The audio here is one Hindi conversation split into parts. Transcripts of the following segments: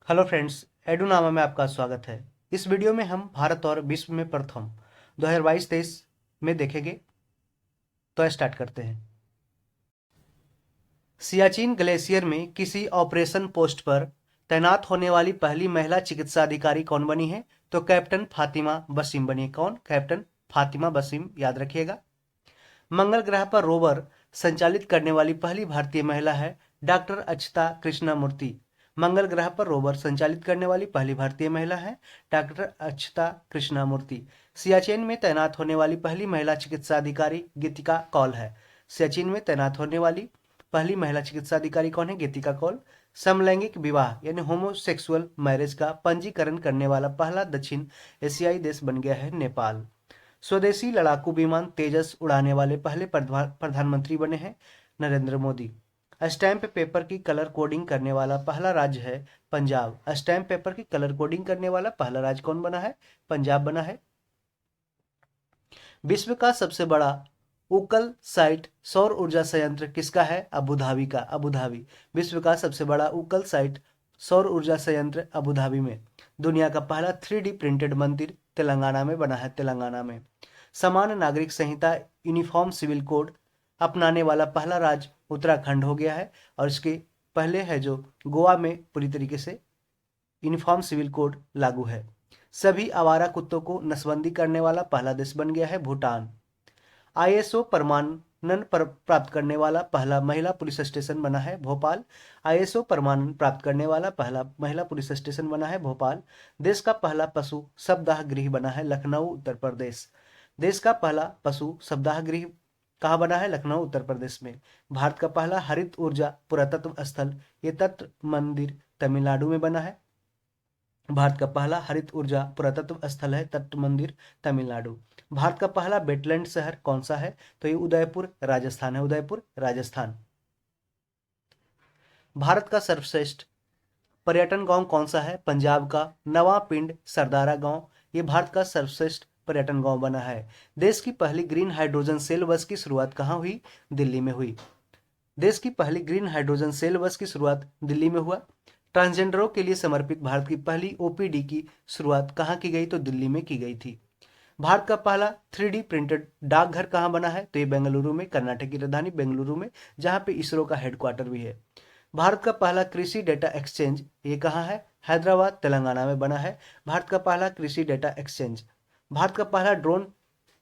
हेलो फ्रेंड्स, एडुनामा में आपका स्वागत है। इस वीडियो में हम भारत और विश्व में प्रथम 2022-23 में देखेंगे। तो स्टार्ट करते हैं। सियाचिन ग्लेशियर में किसी ऑपरेशन पोस्ट पर तैनात होने वाली पहली महिला चिकित्सा अधिकारी कौन बनी है? तो कैप्टन फातिमा बसीम बनी। कौन? कैप्टन फातिमा बसीम, याद रखिएगा। मंगल ग्रह पर रोवर संचालित करने वाली पहली भारतीय महिला है डॉक्टर अक्षता कृष्णामूर्ति। मंगल ग्रह पर रोवर संचालित करने वाली पहली भारतीय महिला है डॉक्टर अक्षता कृष्णामूर्ति। सियाचिन में तैनात होने वाली पहली महिला चिकित्सा अधिकारी गीतिका कौल है। सियाचिन में तैनात होने वाली पहली महिला चिकित्सा अधिकारी कौन है? गीतिका कौल। समलैंगिक विवाह यानी होमोसेक्सुअल मैरिज का पंजीकरण करने वाला पहला दक्षिण एशियाई देश बन गया है नेपाल। स्वदेशी लड़ाकू विमान तेजस उड़ाने वाले पहले प्रधानमंत्री बने हैं नरेंद्र मोदी। स्टैम्प पेपर की कलर कोडिंग करने वाला पहला राज्य है पंजाब। स्टैम्प पेपर की कलर कोडिंग करने वाला पहला राज्य कौन बना है? पंजाब बना है। विश्व का सबसे बड़ा उकल साइट सौर ऊर्जा संयंत्र किसका है? अबू धाबी का। अबू धाबी विश्व का सबसे बड़ा उकल साइट सौर ऊर्जा संयंत्र अबू धाबी में। दुनिया का पहला 3D प्रिंटेड मंदिर तेलंगाना में बना है। तेलंगाना में। समान नागरिक संहिता यूनिफॉर्म सिविल कोड अपनाने वाला पहला राज्य उत्तराखंड हो गया है। और इसके पहले है जो गोवा में पूरी तरीके से यूनिफॉर्म सिविल कोड लागू है। सभी आवारा कुत्तों को नसबंदी करने वाला पहला देश बन गया है भूटान। आईएसओ प्रमाणन प्राप्त करने वाला पहला महिला पुलिस स्टेशन बना है भोपाल। आईएसओ प्रमाणन प्राप्त करने वाला पहला महिला पुलिस स्टेशन बना है भोपाल। देश का पहला पशु सप्ताह गृह बना है लखनऊ उत्तर प्रदेश। देश का पहला पशु सप्ताह गृह कहाँ बना है? लखनऊ उत्तर प्रदेश में। भारत का पहला हरित ऊर्जा पुरातत्व स्थल ये तत्व मंदिर तमिलनाडु में बना है। भारत का पहला हरित ऊर्जा पुरातत्व स्थल है तट मंदिर तमिलनाडु। भारत का पहला वेटलैंड शहर कौन सा है? तो ये उदयपुर राजस्थान है। उदयपुर राजस्थान। भारत का सर्वश्रेष्ठ पर्यटन गांव कौन सा है? पंजाब का नवा पिंड सरदारा गांव ये भारत का सर्वश्रेष्ठ पर्यटन गांव बना है। देश की पहली ग्रीन हाइड्रोजन सेल बस की शुरुआत कहाँ हुई? दिल्ली में हुई। देश की पहली ग्रीन हाइड्रोजन सेल बस की शुरुआत दिल्ली में हुआ। ट्रांसजेंडरों के लिए समर्पित भारत की पहली ओपीडी की शुरुआत कहाँ की गई? तो दिल्ली में की गई थी। भारत का पहला 3D प्रिंटेड डाकघर कहाँ बना है? तो ये बेंगलुरु में, कर्नाटक की राजधानी बेंगलुरु में, जहाँ पे इसरो का हेडक्वार्टर भी है। भारत का पहला कृषि डेटा एक्सचेंज ये कहाँ है? हैदराबाद तेलंगाना में बना है भारत का पहला कृषि डेटा एक्सचेंज। भारत का पहला ड्रोन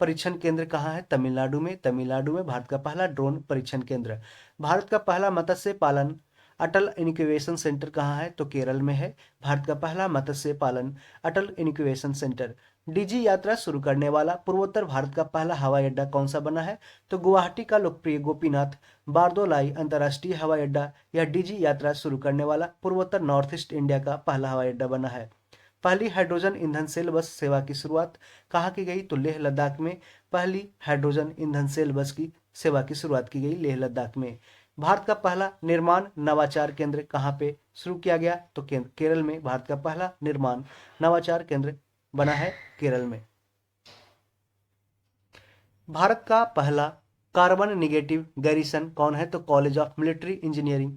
परीक्षण केंद्र कहाँ है? तमिलनाडु में। तमिलनाडु में भारत का पहला ड्रोन परीक्षण केंद्र। भारत का पहला मत्स्य पालन अटल इनक्यूबेशन सेंटर कहाँ है? तो केरल में है भारत का पहला मत्स्य पालन अटल इनक्यूबेशन सेंटर। डीजी यात्रा शुरू करने वाला पूर्वोत्तर भारत का पहला हवाई अड्डा कौन सा बना है? तो गुवाहाटी का लोकप्रिय गोपीनाथ बारदोलाई अंतर्राष्ट्रीय हवाई अड्डा यह डीजी यात्रा शुरू करने वाला पूर्वोत्तर नॉर्थ ईस्ट इंडिया का पहला हवाई अड्डा बना है। पहली हाइड्रोजन ईंधन सेल बस सेवा की शुरुआत कहाँ की गई? तो लेह लद्दाख में पहली हाइड्रोजन ईंधन सेल बस की सेवा की शुरुआत की गई लेह लद्दाख में। भारत का पहला निर्माण नवाचार केंद्र कहाँ पे शुरू किया गया? तो केरल में भारत का पहला निर्माण नवाचार केंद्र बना है केरल में। भारत का पहला कार्बन निगेटिव गैरिसन कौन है? तो college of military engineering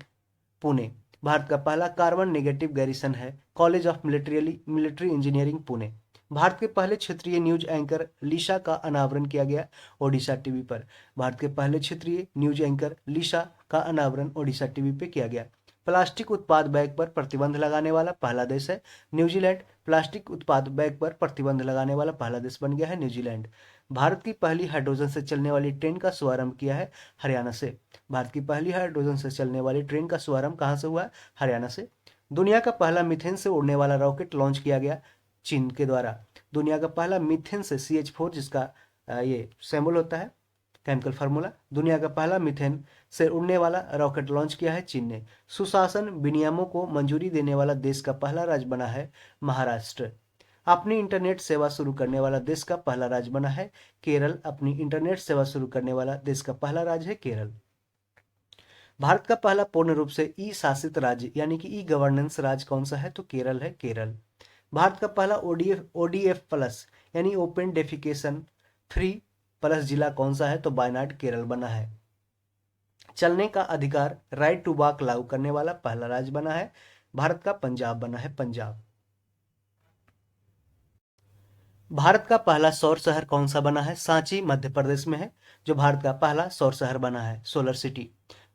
Pune. Bharat का पहला कार्बन नेगेटिव गैरिसन है college of military engineering Pune. Bharat के पहले क्षेत्रीय न्यूज एंकर लिशा का अनावरण किया गया ओडिशा टीवी पर। भारत के पहले क्षेत्रीय न्यूज एंकर लिशा का अनावरण ओडिशा टीवी पे किया गया। प्लास्टिक उत्पाद बैग पर प्रतिबंध लगाने वाला पहला देश है न्यूजीलैंड। प्लास्टिक उत्पाद बैग पर प्रतिबंध लगाने वाला पहला देश बन गया है न्यूजीलैंड। भारत की पहली हाइड्रोजन से चलने वाली ट्रेन का शुभारंभ किया है हरियाणा से। भारत की पहली हाइड्रोजन से चलने वाली ट्रेन का शुभारंभ कहाँ से हुआ? हरियाणा से। दुनिया का पहला मीथेन से उड़ने वाला रॉकेट लॉन्च किया गया चीन के द्वारा। दुनिया का पहला मीथेन से CH4 जिसका ये सिंबल होता है केमिकल फार्मूला, दुनिया का पहला मीथेन से उड़ने वाला रॉकेट लॉन्च किया है चीन ने। सुशासन विनियमों को मंजूरी देने वाला देश का पहला राज्य बना है महाराष्ट्र। अपनी इंटरनेट सेवा शुरू करने वाला देश का पहला राज्य बना है केरल। अपनी इंटरनेट सेवा शुरू करने वाला देश का पहला राज्य है केरल। भारत का पहला पूर्ण रूप से ई शासित राज्य यानी कि ई गवर्नेंस राज्य कौन सा है? तो केरल है केरल। भारत का पहला ODF प्लस यानी ओपन डेफिकेशन फ्री प्लस जिला कौन सा है? तो वायनाड केरल बना है। चलने का अधिकार राइट टू वॉक लागू करने वाला पहला राज्य बना है भारत का पंजाब बना है, पंजाब। भारत का पहला सौर शहर कौन सा बना है? सांची मध्य प्रदेश में है जो भारत का पहला सौर शहर बना है, सोलर सिटी।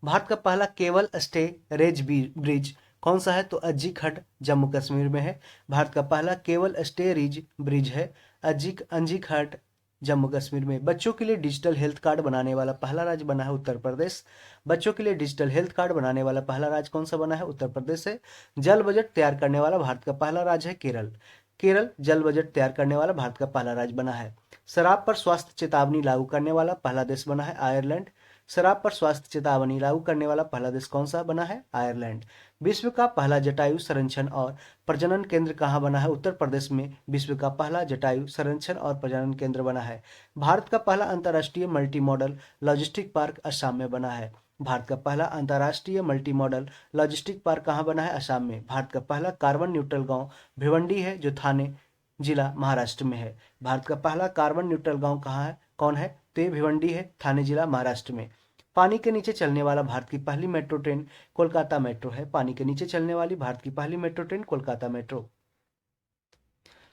भारत का पहला केबल स्टोरेज ब्रिज कौन सा है? तो अज्जी खड जम्मू कश्मीर में है। भारत का पहला केबल स्टोरेज ब्रिज है अंजी खड जम्मू कश्मीर में। बच्चों के लिए डिजिटल हेल्थ कार्ड बनाने वाला पहला राज्य बना है उत्तर प्रदेश। बच्चों के लिए डिजिटल हेल्थ कार्ड बनाने वाला पहला राज्य कौन सा बना है? उत्तर प्रदेश है। जल बजट तैयार करने वाला भारत का पहला राज्य है केरल। केरल जल बजट तैयार करने वाला भारत का पहला राज्य बना है। शराब पर स्वास्थ्य चेतावनी लागू करने वाला पहला देश बना है आयरलैंड। शराब पर स्वास्थ्य चेतावनी लागू करने वाला पहला देश कौन सा बना है? आयरलैंड। विश्व का पहला जटायु संरक्षण और प्रजनन केंद्र कहाँ बना है? उत्तर प्रदेश में विश्व का पहला जटायु संरक्षण और प्रजनन केंद्र बना है। भारत का पहला अंतर्राष्ट्रीय multi modal logistic park Assam में बना है। भारत का पहला अंतर्राष्ट्रीय मल्टी मॉडल लॉजिस्टिक पार्क कहाँ बना है? असम में। भारत का पहला कार्बन न्यूट्रल गांव भिवंडी है जो थाने जिला महाराष्ट्र में है। भारत का पहला कार्बन न्यूट्रल गांव कहाँ है? कौन है? तो ये भिवंडी है, थाने जिला महाराष्ट्र में। पानी के नीचे चलने वाला भारत की पहली मेट्रो ट्रेन कोलकाता मेट्रो है। पानी के नीचे चलने वाली भारत की पहली मेट्रो ट्रेन कोलकाता मेट्रो।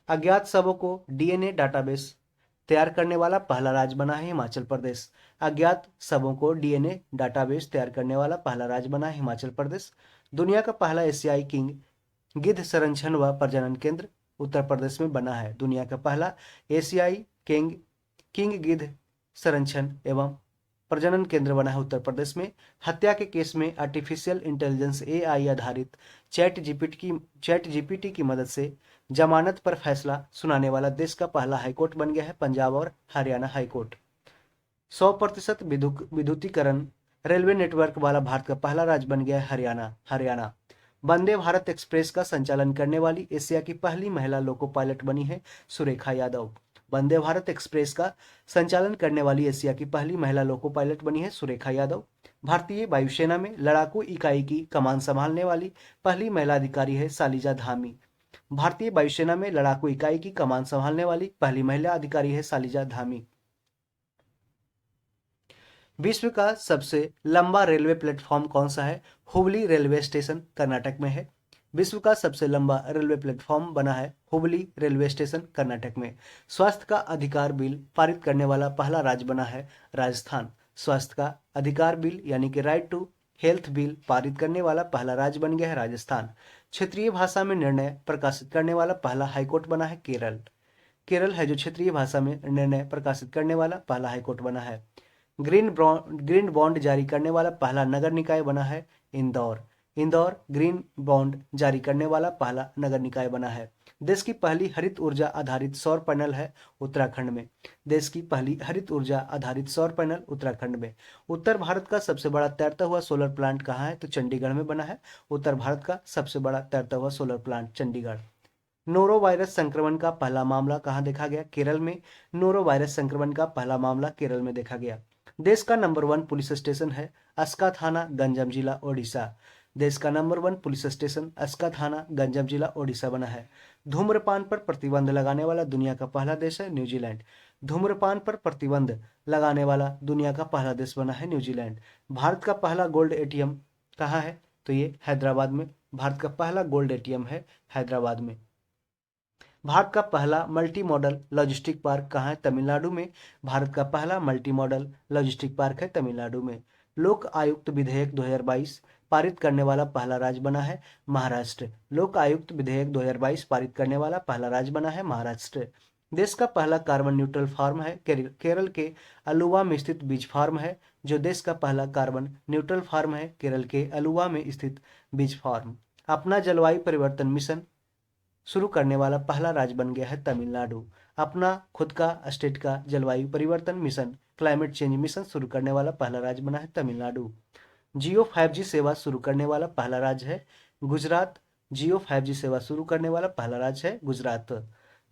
अज्ञात शवों को डीएनए डाटाबेस तैयार करने वाला पहला राज्य बना है हिमाचल प्रदेश। अज्ञात शवों को डीएनए डाटाबेस तैयार करने वाला पहला राज्य बना है हिमाचल प्रदेश। दुनिया का पहला एशियाई किंग गिद्ध संरक्षण व प्रजनन केंद्र उत्तर प्रदेश में बना है। दुनिया का पहला एशियाई किंग गिद्ध संरक्षण एवं प्रजनन केंद्र बना है उत्तर प्रदेश में। हत्या के केस में आर्टिफिशियल इंटेलिजेंस एआई आधारित चैट जीपीटी की मदद से जमानत पर फैसला सुनाने वाला देश का पहला हाईकोर्ट बन गया है पंजाब और हरियाणा हाईकोर्ट। 100% विद्युतीकरण रेलवे नेटवर्क वाला भारत का पहला राज्य बन गया है हरियाणा। वंदे भारत एक्सप्रेस का संचालन करने वाली एशिया की पहली महिला लोको पायलट बनी है सुरेखा यादव। वंदे भारत एक्सप्रेस का संचालन करने वाली एशिया की पहली महिला लोको पायलट बनी है सुरेखा यादव। भारतीय वायुसेना में लड़ाकू इकाई की कमान संभालने वाली पहली महिला अधिकारी है सालिजा धामी। भारतीय वायुसेना में लड़ाकू इकाई की कमान संभालने वाली पहली महिला अधिकारी है सालिजा धामी। विश्व का सबसे लंबा रेलवे प्लेटफॉर्म कौन सा है? हुबली रेलवे स्टेशन कर्नाटक में है। विश्व का सबसे लंबा रेलवे प्लेटफॉर्म बना है हुबली रेलवे स्टेशन कर्नाटक में। स्वास्थ्य का अधिकार बिल पारित करने वाला पहला राज्य बना है राजस्थान। स्वास्थ्य का अधिकार बिल यानी कि राइट टू हेल्थ बिल पारित करने वाला पहला राज्य बन गया है राजस्थान। क्षेत्रीय भाषा में निर्णय प्रकाशित करने वाला पहला हाईकोर्ट बना है केरल। केरल है जो क्षेत्रीय भाषा में निर्णय प्रकाशित करने वाला पहला हाईकोर्ट बना है। ग्रीन बॉन्ड जारी करने वाला पहला नगर निकाय बना है इंदौर ग्रीन बॉन्ड जारी करने वाला पहला नगर निकाय बना है। देश की पहली हरित ऊर्जा आधारित सौर पैनल है उत्तराखंड में। देश की पहली हरित ऊर्जा आधारित सौर पैनल उत्तराखंड में। उत्तर भारत का सबसे बड़ा तैरता हुआ सोलर प्लांट कहाँ है? तो चंडीगढ़ में बना है। उत्तर भारत का सबसे बड़ा तैरता हुआ solar plant Chandigarh. Noro virus संक्रमण का पहला मामला कहाँ देखा गया? केरल में। नोरो वायरस संक्रमण का पहला मामला केरल में देखा गया। देश का नंबर 1 पुलिस स्टेशन है अस्का थाना गंजम जिला ओडिशा। देश का नंबर 1 पुलिस स्टेशन अस्का थाना गंजम जिला ओडिशा बना है। धूम्रपान पर प्रतिबंध लगाने वाला दुनिया का पहला देश है न्यूजीलैंड। धूम्रपान पर प्रतिबंध लगाने वाला दुनिया का पहला देश बना है न्यूजीलैंड। भारत का पहला गोल्ड एटीएम कहाँ है? तो ये हैदराबाद में। भारत का पहला गोल्ड एटीएम है हैदराबाद में। भारत का पहला मल्टी मॉडल लॉजिस्टिक पार्क कहाँ है? तमिलनाडु में। भारत का पहला मल्टी मॉडल लॉजिस्टिक पार्क है तमिलनाडु में। लोक आयुक्त विधेयक 2022 पारित करने वाला पहला राज्य बना है महाराष्ट्र। लोक आयुक्त विधेयक 2022 पारित करने वाला पहला राज्य बना है महाराष्ट्र। देश का पहला कार्बन न्यूट्रल फार्म है केरल के अलुवा में स्थित बीज फार्म है जो देश का पहला कार्बन न्यूट्रल फार्म है केरल के अलुवा में स्थित बीज फार्म। अपना जलवायु परिवर्तन मिशन शुरू करने वाला पहला राज्य बन गया है तमिलनाडु। अपना खुद का स्टेट का जलवायु परिवर्तन मिशन क्लाइमेट चेंज मिशन शुरू करने वाला पहला राज्य बना है तमिलनाडु। जियो 5G सेवा शुरू करने वाला पहला राज्य है गुजरात। जियो 5G सेवा शुरू करने वाला पहला राज्य है गुजरात।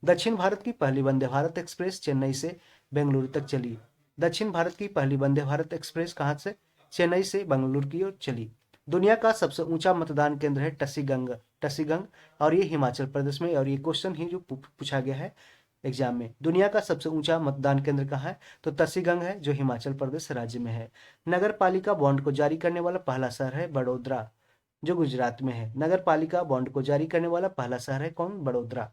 दक्षिण भारत की पहली वंदे भारत एक्सप्रेस चेन्नई से बेंगलुरु तक चली। दक्षिण भारत की पहली वंदे भारत एक्सप्रेस कहाँ से? चेन्नई से बेंगलुरु की ओर चली। दुनिया का सबसे ऊंचा मतदान केंद्र है टसीगंग और ये हिमाचल प्रदेश में। और ये क्वेश्चन ही जो पूछा गया है एग्जाम में, दुनिया का सबसे ऊंचा मतदान केंद्र कहाँ है? तो टसीगंग है जो हिमाचल प्रदेश राज्य में है। नगर पालिका बॉन्ड को जारी करने वाला पहला शहर है बड़ोदरा। जो गुजरात में है। नगर पालिका बॉन्ड को जारी करने वाला पहला शहर है कौन? बड़ोदरा।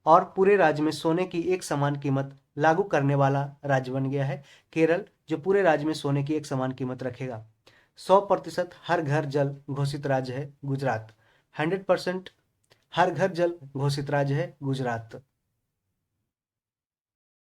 और पूरे राज्य में सोने की एक समान कीमत लागू करने वाला राज्य बन गया है केरल, जो पूरे राज्य में सोने की एक समान कीमत रखेगा। 100% हर घर जल घोषित राज्य है गुजरात। 100% हर घर जल घोषित राज्य है गुजरात।